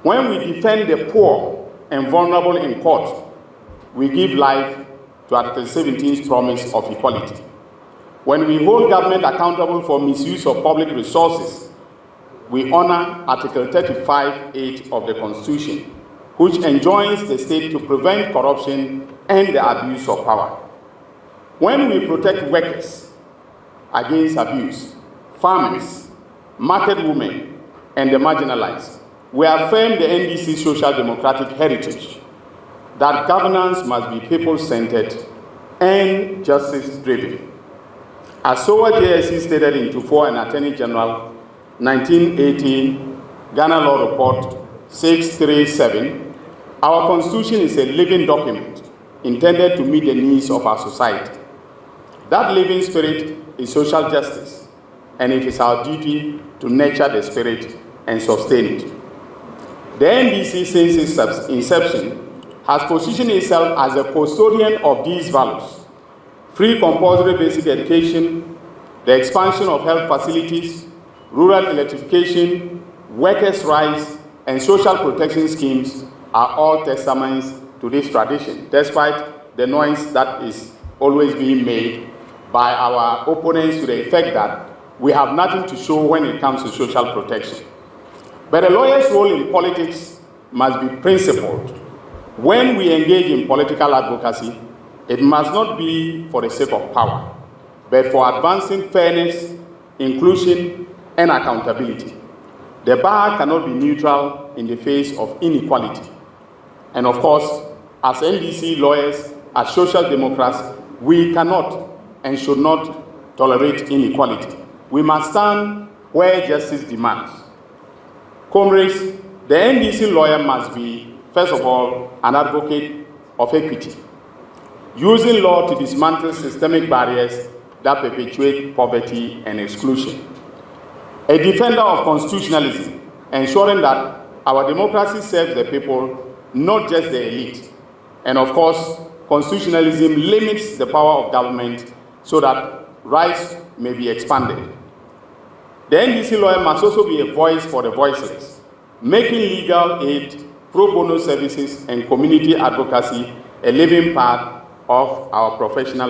When we defend the poor and vulnerable in court, we give life to Article 17's promise of equality. When we hold government accountable for misuse of public resources, we honor Article 35(8) of the Constitution, which enjoins the state to prevent corruption and the abuse of power. When we protect workers against abuse, farmers, market women, and the marginalized, we affirm the NDC social democratic heritage that governance must be people-centered and justice-driven. As SOA JSC stated in 24 and Attorney General 1980 Ghana Law Report 637, our Constitution is a living document intended to meet the needs of our society. That living spirit is social justice, and it is our duty to nurture the spirit and sustain it. The NDC, since its inception, has positioned itself as a custodian of these values: free compulsory basic education, the expansion of health facilities, rural electrification, workers' rights, and social protection schemes are all testaments to this tradition, despite the noise that is always being made by our opponents to the effect that we have nothing to show when it comes to social protection. But a lawyer's role in politics must be principled. When we engage in political advocacy, it must not be for the sake of power, but for advancing fairness, inclusion, and accountability. The bar cannot be neutral in the face of inequality. And of course, as NDC lawyers, as social democrats, we cannot and should not tolerate inequality. We must stand where justice demands. Comrades, the NDC lawyer must be, first of all, an advocate of equity, using law to dismantle systemic barriers that perpetuate poverty and exclusion. A defender of constitutionalism, ensuring that our democracy serves the people, not just the elite. And of course, constitutionalism limits the power of government so that rights may be expanded. The NDC lawyer must also be a voice for the voiceless, making legal aid, pro bono services, and community advocacy a living part of our professional life.